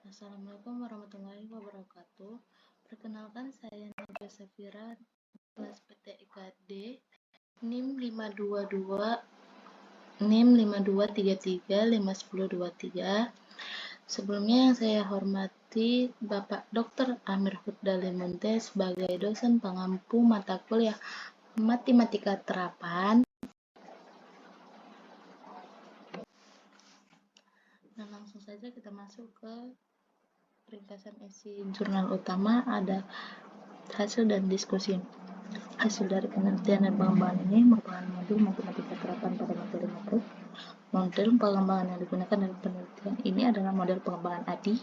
Assalamualaikum warahmatullahi wabarakatuh. Perkenalkan, saya Najwa Safira, kelas PTIKD NIM 522 Sebelumnya yang saya hormati Bapak Dr. Amir Hudali Munte sebagai dosen pengampu mata kuliah Matematika Terapan. Dan langsung saja kita masuk ke ringkasan isi jurnal utama. Ada hasil dan diskusi. Hasil dari penelitian dan pengembangan ini merupakan modul matematika terapan pada materi matrik. Model pengembangan yang digunakan dalam penelitian ini adalah model pengembangan ADI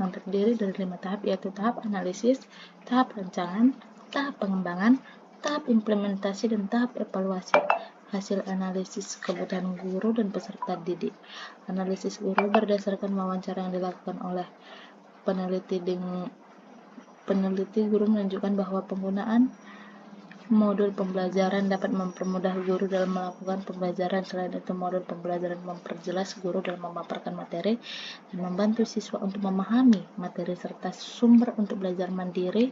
yang terdiri dari 5 tahap, yaitu tahap analisis, tahap rancangan, tahap pengembangan, tahap implementasi, dan tahap evaluasi. Hasil analisis kebutuhan guru dan peserta didik. Analisis guru berdasarkan wawancara yang dilakukan oleh peneliti guru menunjukkan bahwa penggunaan modul pembelajaran dapat mempermudah guru dalam melakukan pembelajaran. Selain itu, modul pembelajaran memperjelas guru dalam memaparkan materi dan membantu siswa untuk memahami materi serta sumber untuk belajar mandiri.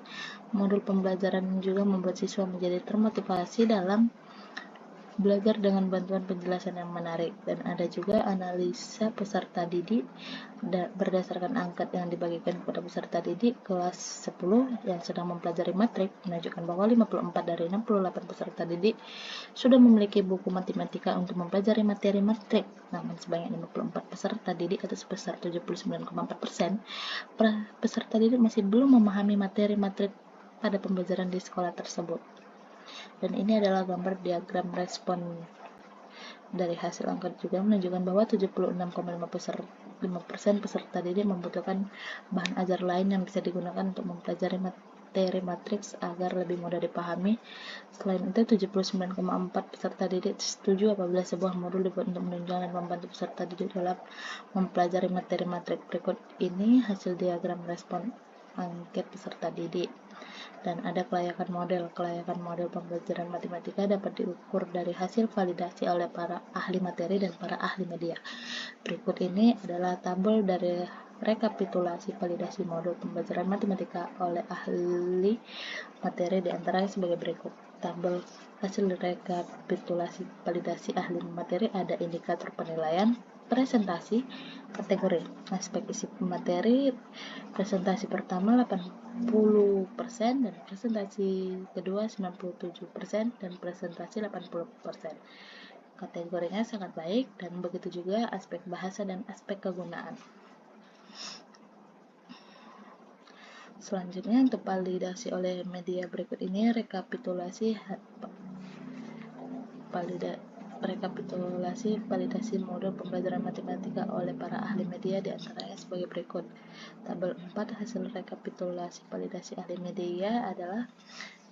Modul pembelajaran juga membuat siswa menjadi termotivasi dalam belajar dengan bantuan penjelasan yang menarik. Dan ada juga analisa peserta didik berdasarkan angka yang dibagikan kepada peserta didik kelas 10 yang sedang mempelajari matrik menunjukkan bahwa 54 dari 68 peserta didik sudah memiliki buku matematika untuk mempelajari materi matrik. Namun sebanyak 54 peserta didik atau sebesar 79,4% peserta didik masih belum memahami materi matrik pada pembelajaran di sekolah tersebut. Dan ini adalah gambar diagram respon dari hasil angket juga menunjukkan bahwa 76,5% peserta didik membutuhkan bahan ajar lain yang bisa digunakan untuk mempelajari materi matriks agar lebih mudah dipahami. Selain itu, 79,4% peserta didik setuju apabila sebuah modul dibuat untuk menunjang dan membantu peserta didik dalam mempelajari materi matrik. Berikut ini hasil diagram respon angket peserta didik. Dan ada kelayakan model. Kelayakan model pembelajaran matematika dapat diukur dari hasil validasi oleh para ahli materi dan para ahli media. Berikut ini adalah tabel dari rekapitulasi validasi modul pembelajaran matematika oleh ahli materi, di antaranya sebagai berikut. Tabel hasil rekapitulasi validasi ahli materi ada indikator penilaian, presentasi, kategori, aspek isi materi. Presentasi pertama 80% dan presentasi kedua 97% dan presentasi 80%. Kategorinya sangat baik, dan begitu juga aspek bahasa dan aspek kegunaan. Selanjutnya, untuk validasi oleh media berikut ini rekapitulasi validasi modul pembelajaran matematika oleh para ahli media, di antaranya sebagai berikut. Tabel 4 hasil rekapitulasi validasi ahli media adalah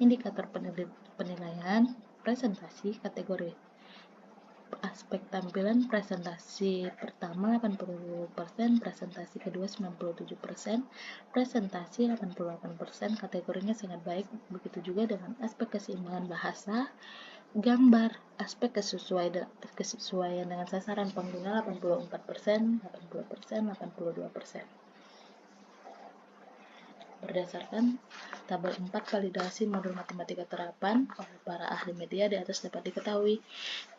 indikator penilaian, presentasi, kategori. Aspek tampilan presentasi pertama 80%, presentasi kedua 97%, presentasi 88%, kategorinya sangat baik. Begitu juga dengan aspek keseimbangan bahasa, gambar, aspek kesesuaian dengan sasaran pengguna 84%, 80%, 82%. Berdasarkan tabel 4 validasi modul matematika terapan oleh para ahli media di atas dapat diketahui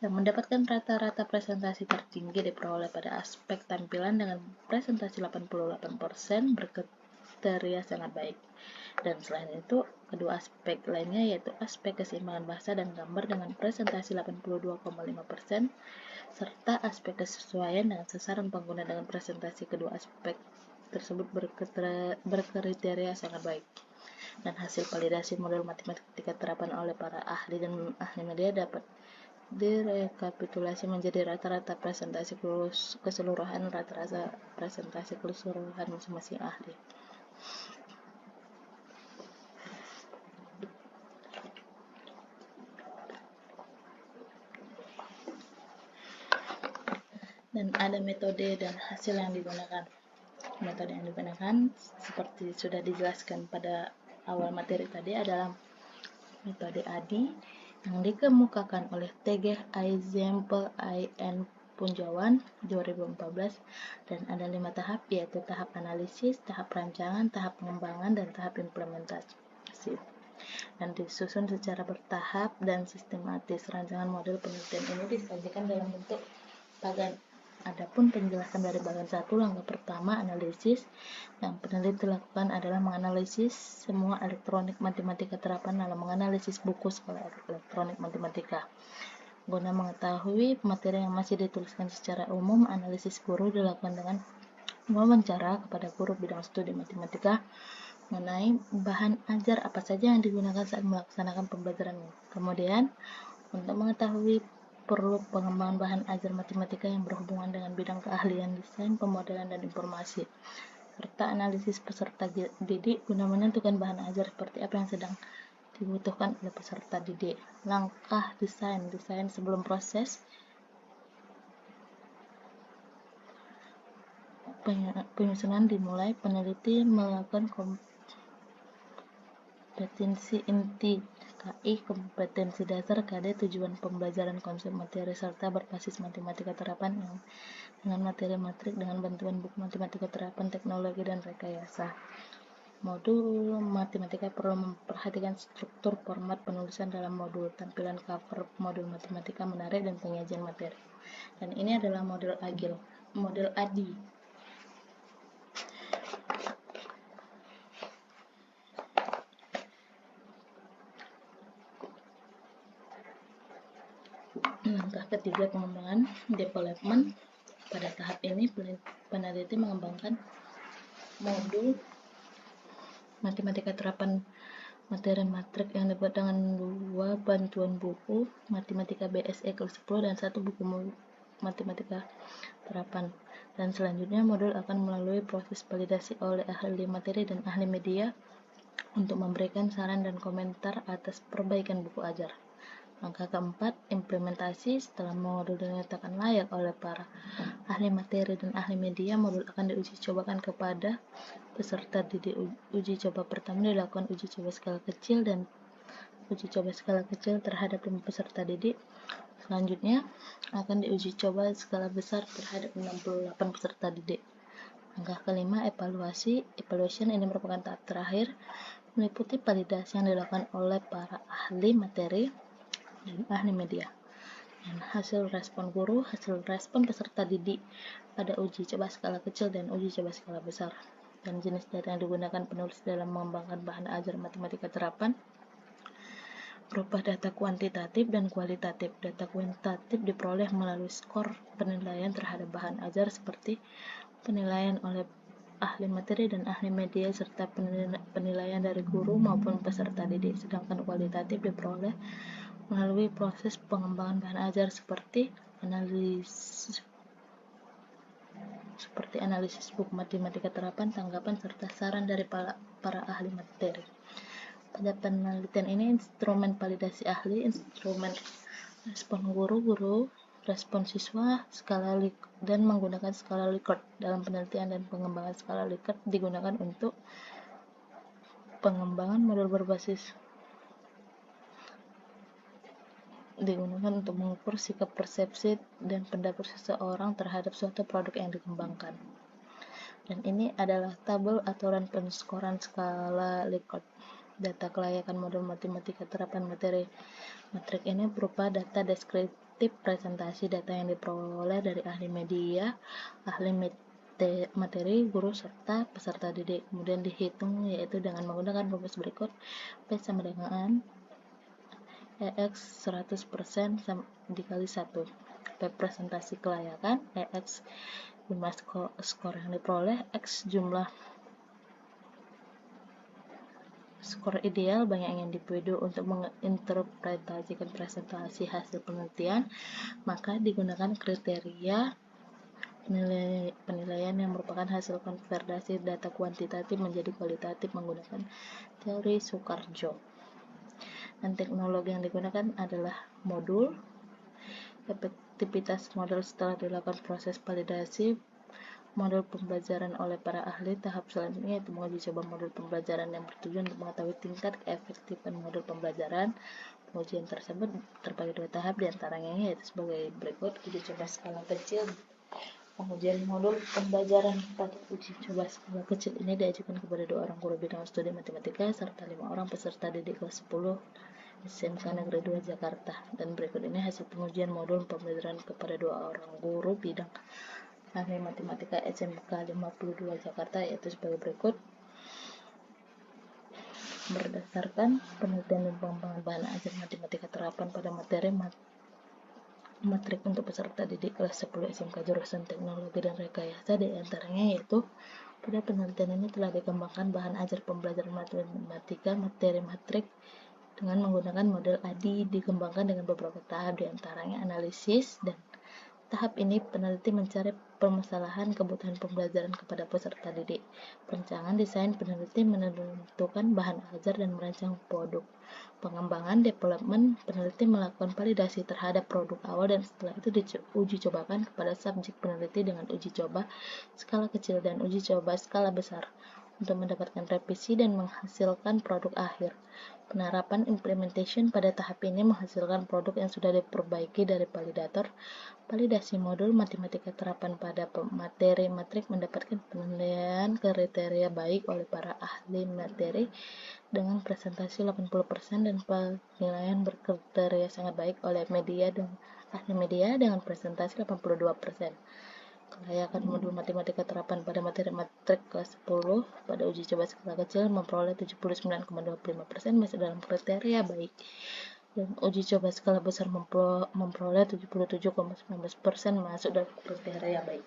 yang mendapatkan rata-rata presentasi tertinggi diperoleh pada aspek tampilan dengan presentasi 88%, berkriteria sangat baik. Dan selain itu, kedua aspek lainnya yaitu aspek keseimbangan bahasa dan gambar dengan presentasi 82,5%, serta aspek kesesuaian dengan sasaran pengguna dengan presentasi kedua aspek tersebut berkriteria sangat baik. Dan hasil validasi modul matematika terapan oleh para ahli dan ahli media dapat direkapitulasi menjadi rata-rata presentasi keseluruhan masing-masing ahli. Dan ada metode dan hasil yang digunakan. Metode yang digunakan seperti sudah dijelaskan pada awal materi tadi adalah metode ADI yang dikemukakan oleh T.G. Eisenberg, Punjawan 2014, dan ada 5 tahap, yaitu tahap analisis, tahap rancangan, tahap pengembangan, dan tahap implementasi, dan disusun secara bertahap dan sistematis. Rancangan model penelitian ini disajikan dalam bentuk bagan. Adapun penjelasan dari bagian 1, langkah pertama analisis. Yang peneliti lakukan adalah menganalisis semua elektronik matematika terapan dalam menganalisis buku sekolah elektronik matematika. Guna mengetahui materi yang masih dituliskan secara umum, analisis guru dilakukan dengan wawancara kepada guru bidang studi matematika mengenai bahan ajar apa saja yang digunakan saat melaksanakan pembelajaran. Kemudian, untuk mengetahui perlu pengembangan bahan ajar matematika yang berhubungan dengan bidang keahlian desain, pemodelan, dan informasi, serta analisis peserta didik guna menentukan bahan ajar seperti apa yang sedang dibutuhkan oleh peserta didik. Langkah desain sebelum proses penyusunan dimulai. Peneliti melakukan kompetensi inti KI, kompetensi dasar, KD, tujuan pembelajaran, konsep materi, serta berbasis matematika terapan dengan materi matrik dengan bantuan buku matematika terapan, teknologi, dan rekayasa. Modul matematika perlu memperhatikan struktur format penulisan dalam modul, tampilan cover modul matematika menarik, dan penyajian materi. Dan ini adalah model agil, model ADI. Langkah ketiga, pengembangan, development. Pada tahap ini, peneliti mengembangkan modul matematika terapan materi matrik yang dibuat dengan 2 bantuan buku matematika BSE kelas 10 dan 1 buku matematika terapan. Dan selanjutnya, modul akan melalui proses validasi oleh ahli materi dan ahli media untuk memberikan saran dan komentar atas perbaikan buku ajar. Langkah keempat, implementasi. Setelah modul dinyatakan layak oleh para ahli materi dan ahli media, modul akan diuji cobakan kepada peserta didik. Uji coba pertama dilakukan uji coba skala kecil dan uji coba skala kecil terhadap 5 peserta didik. Selanjutnya akan diuji coba skala besar terhadap 68 peserta didik. Langkah kelima, evaluasi. Evaluation ini merupakan tahap terakhir, meliputi validasi yang dilakukan oleh para ahli materi dan ahli media, dan hasil respon guru, hasil respon peserta didik pada uji coba skala kecil dan uji coba skala besar. Dan jenis data yang digunakan penulis dalam mengembangkan bahan ajar matematika terapan berupa data kuantitatif dan kualitatif. Data kuantitatif diperoleh melalui skor penilaian terhadap bahan ajar seperti penilaian oleh ahli materi dan ahli media serta penilaian dari guru maupun peserta didik. Sedangkan kualitatif diperoleh melalui proses pengembangan bahan ajar seperti analisis buku matematika terapan, tanggapan, serta saran dari para ahli materi. Pada penelitian ini, instrumen validasi ahli, instrumen respon guru, respon siswa, skala Likert, dan menggunakan skala Likert. Dalam penelitian dan pengembangan skala Likert digunakan untuk pengembangan model berbasis mengukur sikap, persepsi, dan pendapat seseorang terhadap suatu produk yang dikembangkan. Dan ini adalah tabel aturan penskoran skala Likert. Data kelayakan modul matematika terapan materi matrik ini berupa data deskriptif presentasi, data yang diperoleh dari ahli media, ahli materi, guru, serta peserta didik. Kemudian dihitung yaitu dengan menggunakan rumus berikut: P sama dengan EX 100% dikali 1. P presentasi kelayakan, EX jumlah skor yang diperoleh, X jumlah skor ideal banyak yang dipuju. Untuk menginterpretasikan presentasi hasil penelitian, maka digunakan kriteria penilaian yang merupakan hasil konversi data kuantitatif menjadi kualitatif menggunakan teori Sukarjo. Dan teknologi yang digunakan adalah modul. Efektivitas model setelah dilakukan proses validasi modul pembelajaran oleh para ahli. Tahap selanjutnya yaitu menguji coba modul pembelajaran yang bertujuan untuk mengetahui tingkat keefektifan modul pembelajaran. pengujian tersebut terbagi dua tahap, diantaranya yaitu sebagai berikut: uji coba skala kecil. Pengujian modul pembelajaran pada uji coba skala kecil ini diajukan kepada 2 orang guru bidang studi matematika serta 5 orang peserta didik kelas 10 SMK Negeri 2 Jakarta. Dan berikut ini hasil pengujian modul pembelajaran kepada 2 orang guru bidang ahli matematika SMK 52 Jakarta, yaitu sebagai berikut. Berdasarkan penelitian dan pengembangan bahan ajar matematika terapan pada materi matrik untuk peserta didik kelas 10 SMK jurusan teknologi dan rekayasa, di antaranya yaitu pada penelitian ini telah dikembangkan bahan ajar pembelajaran matematika materi matrik dengan menggunakan model ADI, dikembangkan dengan beberapa tahap, di antaranya analisis. Dan tahap ini peneliti mencari permasalahan kebutuhan pembelajaran kepada peserta didik. Perencanaan desain, peneliti menentukan bahan ajar dan merancang produk. Pengembangan development, peneliti melakukan validasi terhadap produk awal dan setelah itu diuji cobakan kepada subjek peneliti dengan uji coba skala kecil dan uji coba skala besar untuk mendapatkan revisi dan menghasilkan produk akhir. Penerapan implementation pada tahap ini menghasilkan produk yang sudah diperbaiki dari validator. Validasi modul matematika terapan pada materi matrik mendapatkan penilaian kriteria baik oleh para ahli materi dengan presentasi 80% dan penilaian berkriteria sangat baik oleh media dan ahli media dengan presentasi 82%. Kelayakan modul matematika terapan pada materi matrik kelas 10 pada uji coba skala kecil memperoleh 79,25% masih dalam kriteria baik, dan uji coba skala besar memperoleh 77,19% masuk dalam kriteria baik.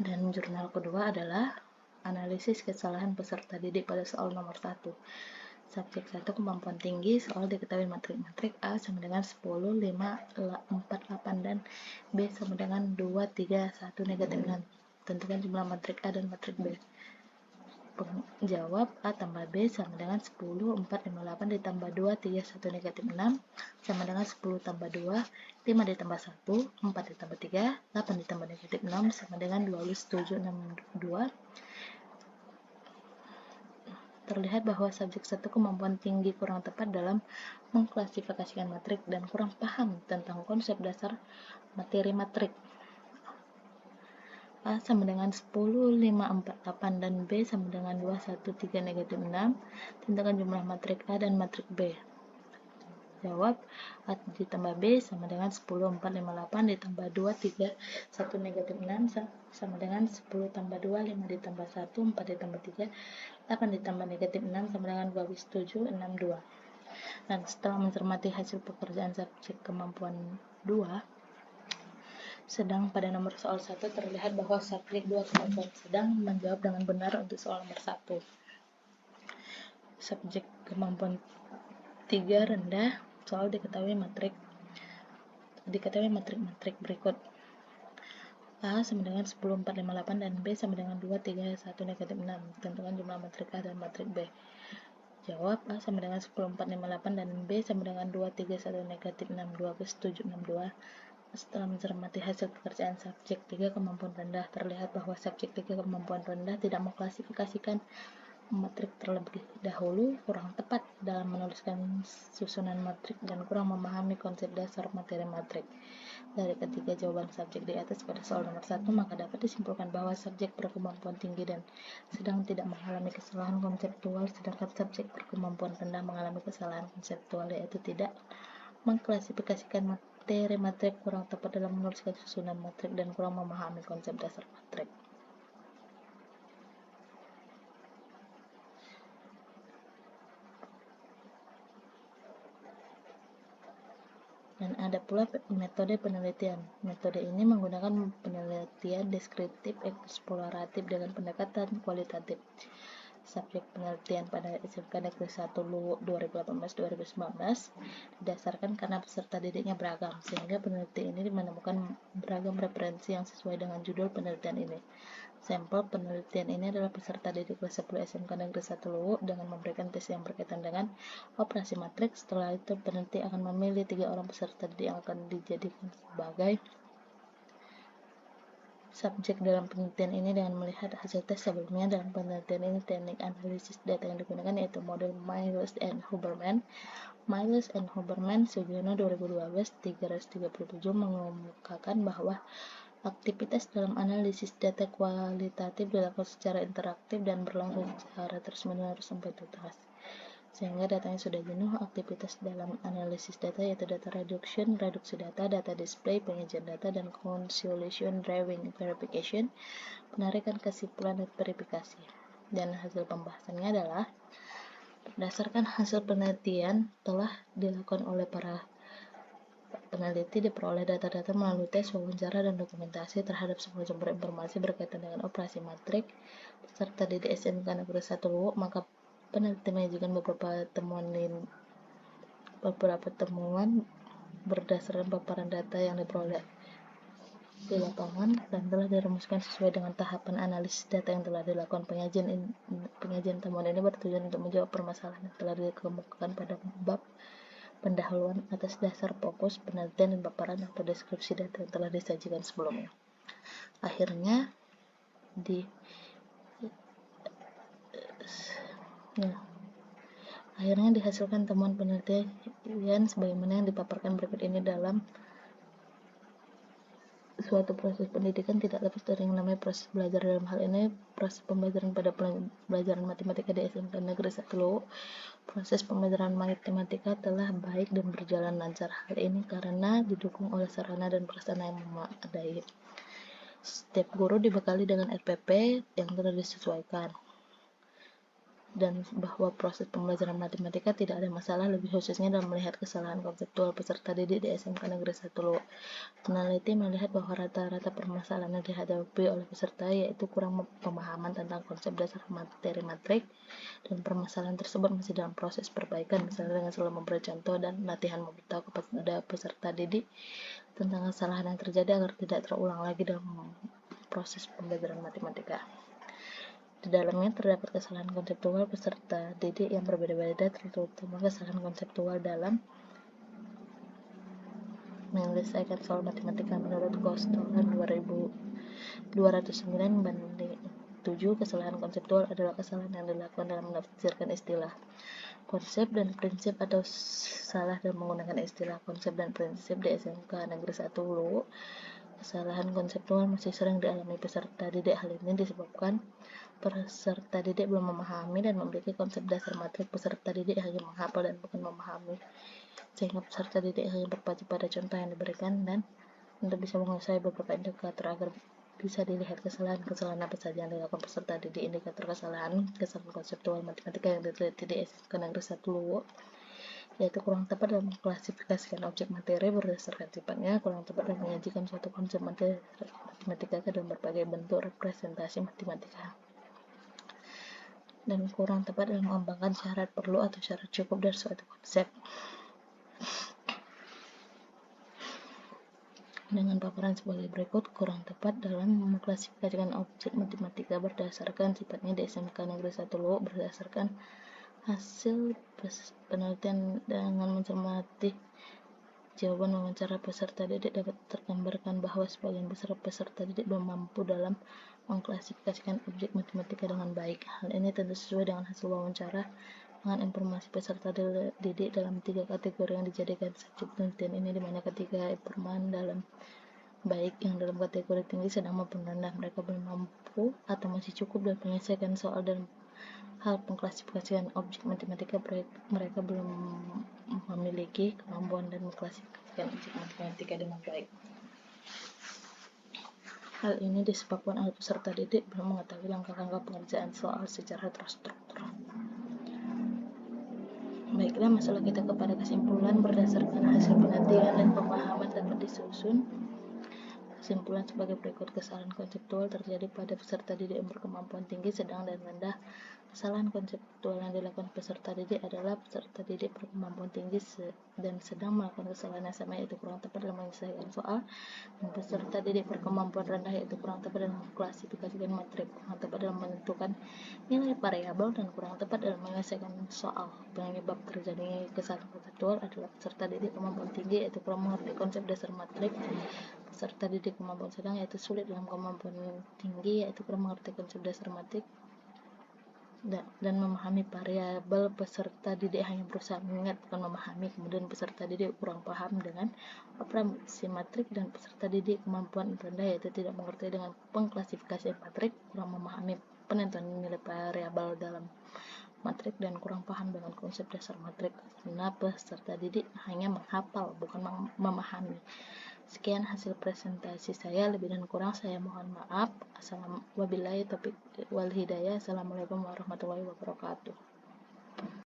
Dan jurnal kedua adalah analisis kesalahan peserta didik pada soal nomor 1. Subjek 1 kemampuan tinggi, soal diketahui matrik A sama dengan 10, 5, 4, 8 dan B sama dengan 2, 3, 1, negatif 6. Tentukan jumlah matrik A dan matrik B. Jawab A tambah B sama dengan 10, 4, 5, 8 ditambah 2, 3, 1, negatif 6 sama dengan 10 tambah 2, 5 ditambah 1, 4 ditambah 3, 8 ditambah negatif 6 sama dengan 27, 62. Terlihat bahwa subjek 1 kemampuan tinggi kurang tepat dalam mengklasifikasikan matrik dan kurang paham tentang konsep dasar materi matrik. A sama dengan 10, 5, 4, 8 dan B sama dengan 2, 1, 3, negatif 6. Tentukan jumlah matrik A dan matrik B. Jawab A ditambah B sama dengan 10, 4, 5, 8 ditambah 2, 3, 1, negatif 6 sama dengan 10 tambah 2, 5 ditambah 1, 4 ditambah 3, 8 ditambah negatif 6 sama dengan 27, 62. Dan setelah mencermati hasil pekerjaan subjek kemampuan 2, sedang pada nomor soal 1 terlihat bahwa subjek 2 kemampuan sedang menjawab dengan benar untuk soal nomor 1. Subjek kemampuan 3 rendah, soal diketahui matrik berikut. A sama dengan 10, 4, 5, 8 dan B sama dengan 2, 3, 1, negatif 6. Tentukan jumlah matrik A dan matrik B. Jawab A sama dengan 10, 4, 5, 8 dan B sama dengan 2, 3, 1, negatif 6, 2, 7, 62. Setelah mencermati hasil pekerjaan subjek 3 kemampuan rendah, terlihat bahwa subjek 3 kemampuan rendah tidak mengklasifikasikan matrik terlebih dahulu, kurang tepat dalam menuliskan susunan matrik, dan kurang memahami konsep dasar materi matrik. Dari ketiga jawaban subjek di atas pada soal nomor 1, maka dapat disimpulkan bahwa subjek berkemampuan tinggi dan sedang tidak mengalami kesalahan konseptual, sedangkan subjek berkemampuan rendah mengalami kesalahan konseptual, yaitu tidak mengklasifikasikan materi matrik, kurang tepat dalam menuliskan susunan matrik, dan kurang memahami konsep dasar matrik. Dan ada pula metode penelitian. Metode ini menggunakan penelitian deskriptif eksploratif dengan pendekatan kualitatif. Subjek penelitian pada SMK Negeri 1 Luwu 2018-2019 didasarkan karena peserta didiknya beragam, sehingga peneliti ini menemukan beragam referensi yang sesuai dengan judul penelitian ini. Sampel penelitian ini adalah peserta didik kelas 10 SMK Negeri 1 Luwu dengan memberikan tes yang berkaitan dengan operasi matrik. Setelah itu, peneliti akan memilih 3 orang peserta didik yang akan dijadikan sebagai subjek dalam penelitian ini dengan melihat hasil tes sebelumnya. Dalam penelitian ini, teknik analisis data yang digunakan yaitu model Miles and Huberman. Miles and Huberman, Sugiono 2012, 337 mengemukakan bahwa aktivitas dalam analisis data kualitatif dilakukan secara interaktif dan berlangsung secara terus-menerus sampai tuntas. Sehingga datanya sudah jenuh, aktivitas dalam analisis data yaitu data reduction, reduksi data, data display, penyajian data, dan consolidation driving verification, penarikan kesimpulan dan verifikasi. Dan hasil pembahasannya adalah, berdasarkan hasil penelitian telah dilakukan oleh para peneliti, diperoleh data-data melalui tes, wawancara, dan dokumentasi terhadap semua sumber informasi berkaitan dengan operasi matrik serta didik SMK Negeri 1 Luwu. Maka peneliti mengajukan beberapa temuan berdasarkan paparan data yang diperoleh di lapangan dan telah dirumuskan sesuai dengan tahapan analisis data yang telah dilakukan. Penyajian temuan ini bertujuan untuk menjawab permasalahan yang telah dikemukakan pada bab pendahuluan atas dasar fokus penelitian dan paparan atau deskripsi data yang telah disajikan sebelumnya. Akhirnya dihasilkan temuan penelitian sebagaimana yang dipaparkan berikut ini. Dalam suatu proses pendidikan tidak lepas dari yang namanya proses belajar. Dalam hal ini proses pembelajaran pada pelajaran matematika di SMK Negeri 1 Luwu, proses pembelajaran matematika telah baik dan berjalan lancar. Hal ini karena didukung oleh sarana dan prasarana yang memadai. Setiap guru dibekali dengan RPP yang telah disesuaikan, dan bahwa proses pembelajaran matematika tidak ada masalah, lebih khususnya dalam melihat kesalahan konseptual peserta didik di SMK Negeri 1 Luwu. Peneliti melihat bahwa rata-rata permasalahan yang dihadapi oleh peserta yaitu kurang pemahaman tentang konsep dasar materi matrik, dan permasalahan tersebut masih dalam proses perbaikan, misalnya dengan selalu memberi contoh dan latihan memberitahu kepada peserta didik tentang kesalahan yang terjadi agar tidak terulang lagi dalam proses pembelajaran matematika. Di dalamnya terdapat kesalahan konseptual peserta didik yang berbeda-beda, terutama kesalahan konseptual dalam menyelesaikan soal matematika. Menurut Kostolan 209 banding 7, kesalahan konseptual adalah kesalahan yang dilakukan dalam menafsirkan istilah, konsep, dan prinsip, atau salah dalam menggunakan istilah, konsep, dan prinsip di SMK Negeri 1 Luwu. Kesalahan konseptual masih sering dialami peserta didik. Hal ini disebabkan peserta didik belum memahami dan memiliki konsep dasar matrik. Peserta didik hanya menghafal dan bukan memahami, sehingga peserta didik hanya berpacu pada contoh yang diberikan. Dan untuk bisa menguasai beberapa indikator agar bisa dilihat kesalahan apa saja yang dilakukan peserta didik. Indikator kesalahan konseptual matematika yang diteliti di SMK Negeri 1 Luwu yaitu kurang tepat dalam mengklasifikasikan objek materi berdasarkan sifatnya, kurang tepat dalam menyajikan suatu konsep materi matematika ke dalam berbagai bentuk representasi matematika, dan kurang tepat dalam mengembangkan syarat perlu atau syarat cukup dari suatu konsep. Dengan paparan sebagai berikut, kurang tepat dalam mengklasifikasikan objek matematika berdasarkan sifatnya di SMK Negeri 1 Luwu. Berdasarkan hasil penelitian dengan mencermati jawaban wawancara peserta didik, dapat tergambarkan bahwa sebagian besar peserta didik belum mampu dalam mengklasifikasikan objek matematika dengan baik. Hal ini tentu sesuai dengan hasil wawancara dengan informasi peserta didik dalam 3 kategori yang dijadikan subjek penelitian ini, di mana ketiga informan dalam baik yang dalam kategori tinggi, sedang maupun rendah. Mereka belum mampu atau masih cukup dalam menyelesaikan soal dan hal pengklasifikasian objek matematika. Mereka belum memiliki kemampuan dan mengklasifikasikan objek matematika dengan baik. Hal ini disebabkan oleh peserta didik belum mengetahui langkah-langkah pengerjaan soal secara terstruktur. Baiklah, masalah kita kepada kesimpulan. Berdasarkan hasil penelitian dan pemahaman dapat disusun. Kesimpulan sebagai berikut: kesalahan konseptual terjadi pada peserta didik yang berkemampuan tinggi, sedang, dan rendah Kesalahan konseptual yang dilakukan peserta didik adalah peserta didik berkemampuan tinggi dan sedang melakukan kesalahan yang sama, yaitu kurang tepat dalam menyelesaikan soal, dan peserta didik berkemampuan rendah yaitu kurang tepat dalam mengklasifikasikan matrik, kurang tepat dalam menentukan nilai variabel, dan kurang tepat dalam menyelesaikan soal. Penyebab terjadinya kesalahan konseptual adalah peserta didik kemampuan tinggi yaitu kurang mengerti konsep dasar matrik, peserta didik kemampuan sedang yaitu sulit dalam kemampuan tinggi yaitu kurang mengerti konsep dasar matrik dan memahami variabel. Peserta didik hanya berusaha mengingat bukan memahami. Kemudian peserta didik kurang paham dengan operasi matrik, dan peserta didik kemampuan rendah yaitu tidak mengerti dengan pengklasifikasian matrik, kurang memahami penentuan nilai variabel dalam matrik, dan kurang paham dengan konsep dasar matrik. Karena peserta didik hanya menghafal bukan memahami. Sekian hasil presentasi saya, lebih dan kurang saya mohon maaf. Wabillahi taufiq wal hidayah. Assalamualaikum warahmatullahi wabarakatuh.